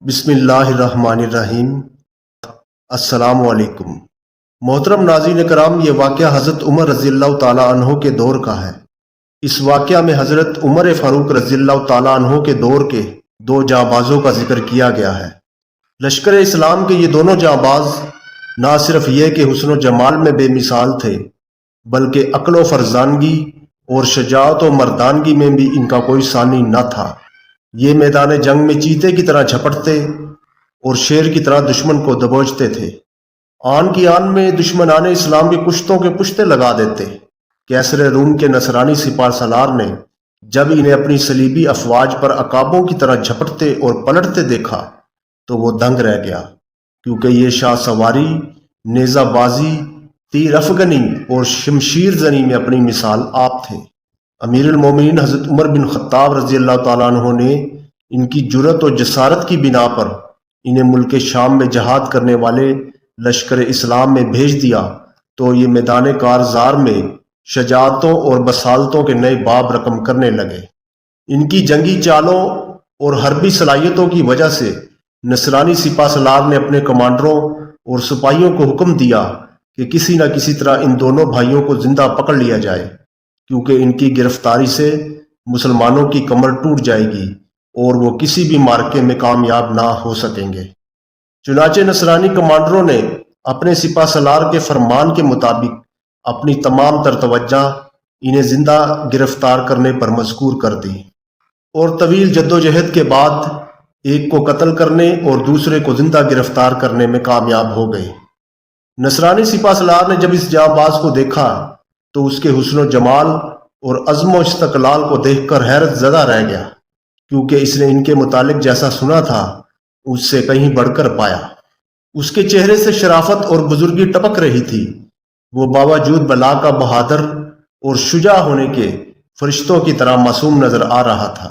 بسم اللہ الرحمن الرحیم۔ السلام علیکم محترم ناظرین کرام، یہ واقعہ حضرت عمر رضی اللہ تعالیٰ عنہ کے دور کا ہے۔ اس واقعہ میں حضرت عمر فاروق رضی اللہ تعالیٰ عنہ کے دور کے دو جانبازوں کا ذکر کیا گیا ہے۔ لشکر اسلام کے یہ دونوں جانباز نہ صرف یہ کہ حسن و جمال میں بے مثال تھے، بلکہ عقل و فرزانگی اور شجاعت و مردانگی میں بھی ان کا کوئی ثانی نہ تھا۔ یہ میدان جنگ میں چیتے کی طرح جھپٹتے اور شیر کی طرح دشمن کو دبوچتے تھے۔ آن کی آن میں دشمنان اسلام کے کشتوں کے پشتے لگا دیتے۔ کیسر روم کے نصرانی سپاہ سالار نے جب انہیں اپنی صلیبی افواج پر عقابوں کی طرح جھپٹتے اور پلٹتے دیکھا تو وہ دنگ رہ گیا، کیونکہ یہ شاہ سواری، نیزہ بازی، تیر افغنی اور شمشیر زنی میں اپنی مثال آپ تھے۔ امیر المومنین حضرت عمر بن خطاب رضی اللہ تعالیٰ عنہ نے ان کی جرأت و جسارت کی بنا پر انہیں ملک شام میں جہاد کرنے والے لشکر اسلام میں بھیج دیا تو یہ میدان کارزار میں شجاعتوں اور بصالتوں کے نئے باب رقم کرنے لگے۔ ان کی جنگی چالوں اور حربی صلاحیتوں کی وجہ سے نصرانی سپاہ سالار نے اپنے کمانڈروں اور سپاہیوں کو حکم دیا کہ کسی نہ کسی طرح ان دونوں بھائیوں کو زندہ پکڑ لیا جائے، کیونکہ ان کی گرفتاری سے مسلمانوں کی کمر ٹوٹ جائے گی اور وہ کسی بھی معرکے میں کامیاب نہ ہو سکیں گے۔ چنانچہ نصرانی کمانڈروں نے اپنے سپاہ سالار کے فرمان کے مطابق اپنی تمام تر توجہ انہیں زندہ گرفتار کرنے پر مذکور کر دی، اور طویل جدوجہد کے بعد ایک کو قتل کرنے اور دوسرے کو زندہ گرفتار کرنے میں کامیاب ہو گئے۔ نصرانی سپاہ سالار نے جب اس جانباز کو دیکھا تو اس کے حسن و جمال اور عزم و استقلال کو دیکھ کر حیرت زدہ رہ گیا، کیونکہ اس نے ان کے متعلق جیسا سنا تھا اس سے کہیں بڑھ کر پایا۔ اس کے چہرے سے شرافت اور بزرگی ٹپک رہی تھی۔ وہ باوجود بلا کا بہادر اور شجاع ہونے کے فرشتوں کی طرح معصوم نظر آ رہا تھا۔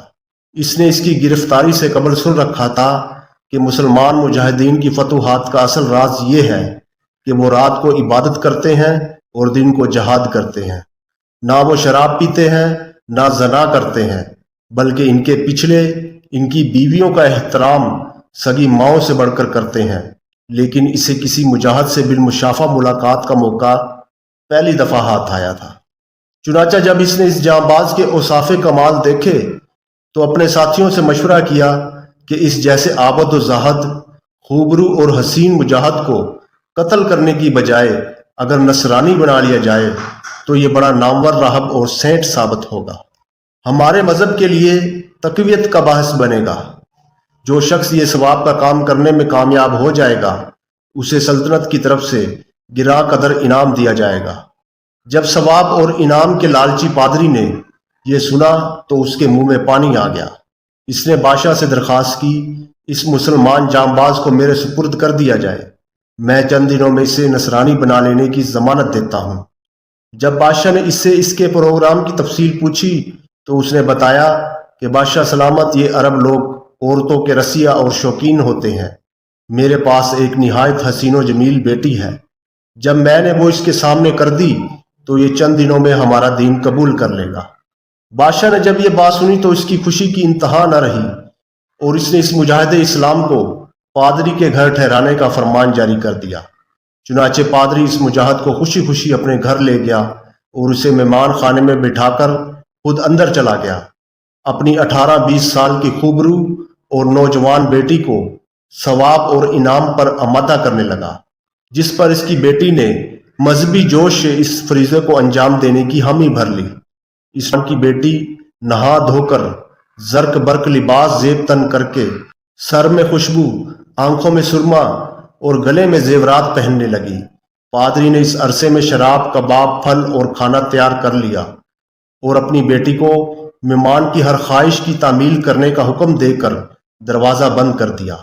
اس نے اس کی گرفتاری سے قبل سن رکھا تھا کہ مسلمان مجاہدین کی فتوحات کا اصل راز یہ ہے کہ وہ رات کو عبادت کرتے ہیں اور دن کو جہاد کرتے ہیں۔ نہ وہ شراب پیتے ہیں، نہ زنا کرتے ہیں، بلکہ ان کے پچھلے ان کی بیویوں کا احترام سگی ماؤں سے بڑھ کر کرتے ہیں۔ لیکن اسے کسی مجاہد سے بالمشافہ ملاقات کا موقع پہلی دفعہ ہاتھ آیا تھا۔ چنانچہ جب اس نے اس جانباز کے اوصاف کمال دیکھے تو اپنے ساتھیوں سے مشورہ کیا کہ اس جیسے عابد و زاہد، خوبرو اور حسین مجاہد کو قتل کرنے کی بجائے اگر نصرانی بنا لیا جائے تو یہ بڑا نامور راہب اور سینٹ ثابت ہوگا، ہمارے مذہب کے لیے تقویت کا باعث بنے گا۔ جو شخص یہ ثواب کا کام کرنے میں کامیاب ہو جائے گا اسے سلطنت کی طرف سے گراں قدر انعام دیا جائے گا۔ جب ثواب اور انعام کے لالچی پادری نے یہ سنا تو اس کے منہ میں پانی آ گیا۔ اس نے بادشاہ سے درخواست کی، اس مسلمان جانباز کو میرے سپرد کر دیا جائے، میں چند دنوں میں اسے نصرانی بنا لینے کی ضمانت دیتا ہوں۔ جب بادشاہ نے اس سے اس کے پروگرام کی تفصیل پوچھی تو اس نے بتایا کہ بادشاہ سلامت، یہ عرب لوگ عورتوں کے رسیہ اور شوقین ہوتے ہیں۔ میرے پاس ایک نہایت حسین و جمیل بیٹی ہے، جب میں نے وہ اس کے سامنے کر دی تو یہ چند دنوں میں ہمارا دین قبول کر لے گا۔ بادشاہ نے جب یہ بات سنی تو اس کی خوشی کی انتہا نہ رہی، اور اس نے اس مجاہد اسلام کو پادری کے گھر ٹھہرانے کا فرمان جاری کر دیا۔ چنانچہ پادری اس مجاہد کو خوشی خوشی اپنے گھر لے گیا اور اسے مہمان خانے میں بٹھا کر خود اندر چلا گیا۔ اپنی 18-20 سال کی خوبرو اور نوجوان بیٹی کو ثواب اور انعام پر آمادہ کرنے لگا، جس پر اس کی بیٹی نے مذہبی جوش سے اس فریضے کو انجام دینے کی حامی بھر لی۔ اس کی بیٹی نہا دھو کر زرق برق لباس زیب تن کر کے سر میں خوشبو، آنکھوں میں سرما اور گلے میں زیورات پہننے لگی۔ پادری نے اس عرصے میں شراب، کباب، پھل اور کھانا تیار کر لیا اور اپنی بیٹی کو مہمان کی ہر خواہش کی تعمیل کرنے کا حکم دے کر دروازہ بند کر دیا۔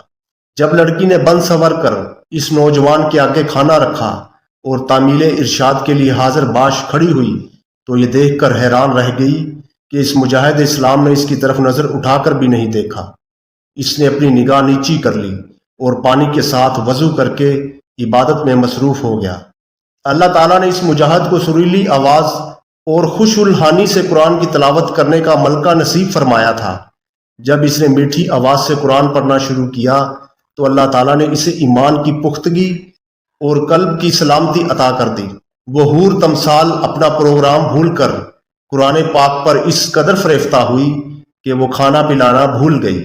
جب لڑکی نے بند سنور کر اس نوجوان کے آگے کھانا رکھا اور تعمیل ارشاد کے لیے حاضر باش کھڑی ہوئی تو یہ دیکھ کر حیران رہ گئی کہ اس مجاہد اسلام نے اس کی طرف نظر اٹھا کر بھی نہیں دیکھا۔ اس نے اپنی نگاہ نیچی کر لی اور پانی کے ساتھ وضو کر کے عبادت میں مصروف ہو گیا۔ اللہ تعالیٰ نے اس مجاہد کو سریلی آواز اور خوش الحانی سے قرآن کی تلاوت کرنے کا ملکہ نصیب فرمایا تھا، جب اس نے میٹھی آواز سے قرآن پڑھنا شروع کیا تو اللہ تعالیٰ نے اسے ایمان کی پختگی اور قلب کی سلامتی عطا کر دی۔ وہ حور تمثال اپنا پروگرام بھول کر قرآن پاک پر اس قدر فریفتہ ہوئی کہ وہ کھانا پلانا بھول گئی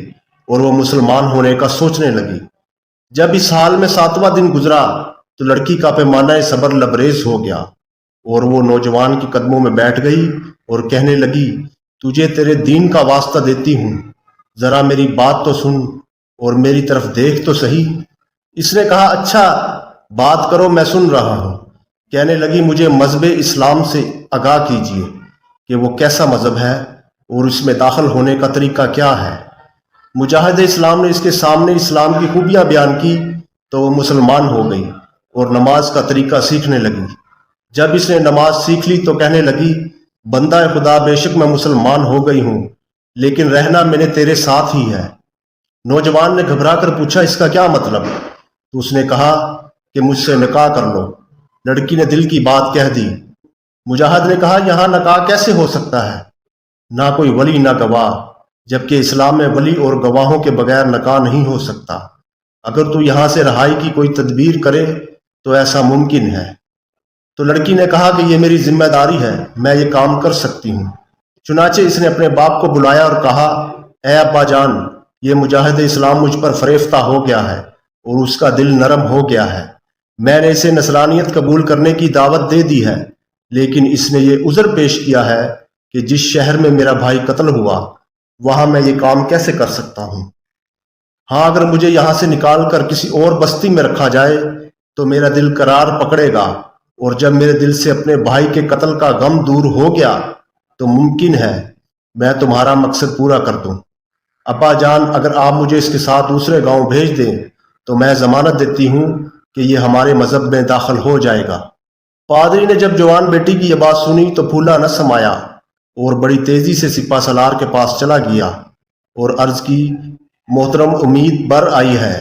اور وہ مسلمان ہونے کا سوچنے لگی۔ جب اس حال میں 7واں دن گزرا تو لڑکی کا پیمانہ صبر لبریز ہو گیا اور وہ نوجوان کے قدموں میں بیٹھ گئی اور کہنے لگی، تجھے تیرے دین کا واسطہ دیتی ہوں، ذرا میری بات تو سن اور میری طرف دیکھ تو صحیح۔ اس نے کہا، اچھا بات کرو، میں سن رہا ہوں۔ کہنے لگی، مجھے مذہب اسلام سے آگاہ کیجیے کہ وہ کیسا مذہب ہے اور اس میں داخل ہونے کا طریقہ کیا ہے۔ مجاہد اسلام نے اس کے سامنے اسلام کی خوبیاں بیان کی تو وہ مسلمان ہو گئی اور نماز کا طریقہ سیکھنے لگی۔ جب اس نے نماز سیکھ لی تو کہنے لگی، بندہ خدا، بے شک میں مسلمان ہو گئی ہوں، لیکن رہنا میں نے تیرے ساتھ ہی ہے۔ نوجوان نے گھبرا کر پوچھا، اس کا کیا مطلب؟ تو اس نے کہا کہ مجھ سے نکاح کر لو۔ لڑکی نے دل کی بات کہہ دی۔ مجاہد نے کہا، یہاں نکاح کیسے ہو سکتا ہے؟ نہ کوئی ولی نہ گواہ، جبکہ اسلام میں ولی اور گواہوں کے بغیر نکاح نہیں ہو سکتا۔ اگر تو یہاں سے رہائی کی کوئی تدبیر کرے تو ایسا ممکن ہے۔ تو لڑکی نے کہا کہ یہ میری ذمہ داری ہے، میں یہ کام کر سکتی ہوں۔ چنانچہ اس نے اپنے باپ کو بلایا اور کہا، اے ابا جان، یہ مجاہد اسلام مجھ پر فریفتہ ہو گیا ہے اور اس کا دل نرم ہو گیا ہے۔ میں نے اسے نصرانیت قبول کرنے کی دعوت دے دی ہے، لیکن اس نے یہ عذر پیش کیا ہے کہ جس شہر میں میرا بھائی قتل ہوا وہاں میں یہ کام کیسے کر سکتا ہوں۔ ہاں، اگر مجھے یہاں سے نکال کر کسی اور بستی میں رکھا جائے تو میرا دل قرار پکڑے گا، اور جب میرے دل سے اپنے بھائی کے قتل کا غم دور ہو گیا تو ممکن ہے میں تمہارا مقصد پورا کر دوں۔ ابا جان، اگر آپ مجھے اس کے ساتھ دوسرے گاؤں بھیج دیں تو میں ضمانت دیتی ہوں کہ یہ ہمارے مذہب میں داخل ہو جائے گا۔ پادری نے جب جوان بیٹی کی یہ بات سنی تو پھولا نہ سمایا اور بڑی تیزی سے سپہ سالار کے پاس چلا گیا اور عرض کی، محترم، امید بر آئی ہے،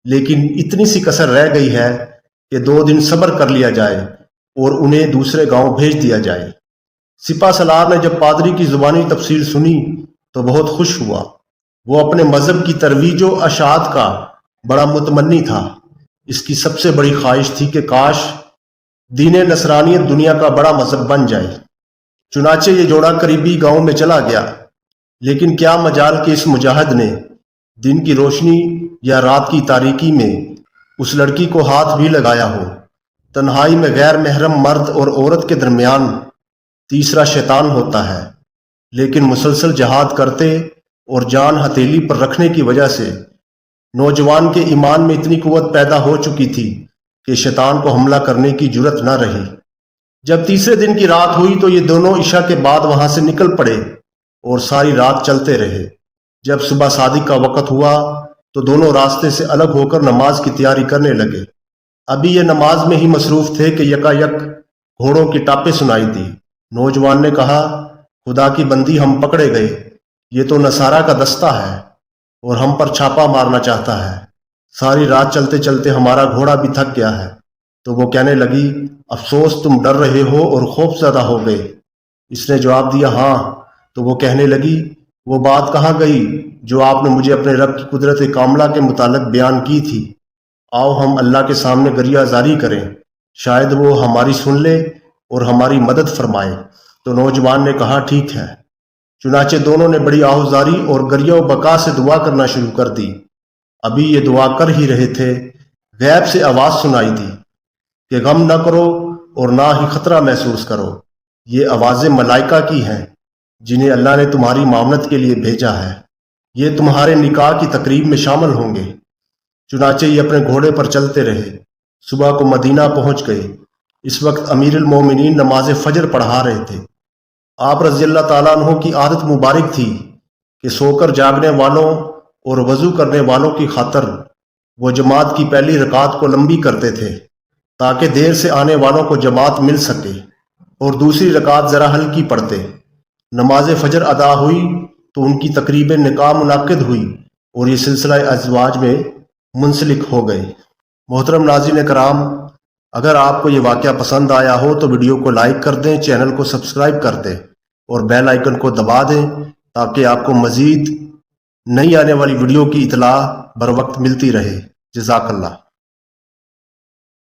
لیکن اتنی سی کسر رہ گئی ہے کہ 2 دن صبر کر لیا جائے اور انہیں دوسرے گاؤں بھیج دیا جائے۔ سپہ سالار نے جب پادری کی زبانی تفصیل سنی تو بہت خوش ہوا۔ وہ اپنے مذہب کی ترویج و اشاعت کا بڑا متمنی تھا۔ اس کی سب سے بڑی خواہش تھی کہ کاش دین نصرانیت دنیا کا بڑا مذہب بن جائے۔ چنانچہ یہ جوڑا قریبی گاؤں میں چلا گیا، لیکن کیا مجال کہ اس مجاہد نے دن کی روشنی یا رات کی تاریکی میں اس لڑکی کو ہاتھ بھی لگایا ہو۔ تنہائی میں غیر محرم مرد اور عورت کے درمیان تیسرا شیطان ہوتا ہے، لیکن مسلسل جہاد کرتے اور جان ہتھیلی پر رکھنے کی وجہ سے نوجوان کے ایمان میں اتنی قوت پیدا ہو چکی تھی کہ شیطان کو حملہ کرنے کی جرت نہ رہی۔ جب تیسرے دن کی رات ہوئی تو یہ دونوں عشاء کے بعد وہاں سے نکل پڑے اور ساری رات چلتے رہے۔ جب صبح صادق کا وقت ہوا تو دونوں راستے سے الگ ہو کر نماز کی تیاری کرنے لگے۔ ابھی یہ نماز میں ہی مصروف تھے کہ یکا یک گھوڑوں کی ٹاپیں سنائی دی۔ نوجوان نے کہا، خدا کی بندی، ہم پکڑے گئے، یہ تو نصارہ کا دستہ ہے اور ہم پر چھاپا مارنا چاہتا ہے۔ ساری رات چلتے چلتے ہمارا گھوڑا بھی تھک گیا ہے۔ تو وہ کہنے لگی، افسوس، تم ڈر رہے ہو اور خوف زدہ ہو گئے۔ اس نے جواب دیا، ہاں۔ تو وہ کہنے لگی، وہ بات کہاں گئی جو آپ نے مجھے اپنے رب کی قدرت کاملہ کے متعلق بیان کی تھی؟ آؤ ہم اللہ کے سامنے گریہ زاری کریں، شاید وہ ہماری سن لے اور ہماری مدد فرمائے۔ تو نوجوان نے کہا، ٹھیک ہے۔ چنانچہ دونوں نے بڑی آہوزاری اور گریہ و بکا سے دعا کرنا شروع کر دی۔ ابھی یہ دعا کر ہی رہے تھے، غیب سے آواز سنائی دی کہ غم نہ کرو اور نہ ہی خطرہ محسوس کرو، یہ آوازیں ملائکہ کی ہیں جنہیں اللہ نے تمہاری معاونت کے لیے بھیجا ہے، یہ تمہارے نکاح کی تقریب میں شامل ہوں گے۔ چنانچہ یہ اپنے گھوڑے پر چلتے رہے، صبح کو مدینہ پہنچ گئے۔ اس وقت امیر المومنین نماز فجر پڑھا رہے تھے۔ آپ رضی اللہ تعالیٰ عنہ کی عادت مبارک تھی کہ سو کر جاگنے والوں اور وضو کرنے والوں کی خاطر وہ جماعت کی پہلی رکعت کو لمبی کرتے تھے تاکہ دیر سے آنے والوں کو جماعت مل سکے، اور دوسری رکعت ذرا ہلکی پڑھتے۔ نماز فجر ادا ہوئی تو ان کی تقریب نکاح منعقد ہوئی اور یہ سلسلہ ازواج میں منسلک ہو گئے۔ محترم ناظرین کرام، اگر آپ کو یہ واقعہ پسند آیا ہو تو ویڈیو کو لائک کر دیں، چینل کو سبسکرائب کر دیں اور بیل آئیکن کو دبا دیں تاکہ آپ کو مزید نئی آنے والی ویڈیو کی اطلاع بر وقت ملتی رہے۔ جزاک اللہ۔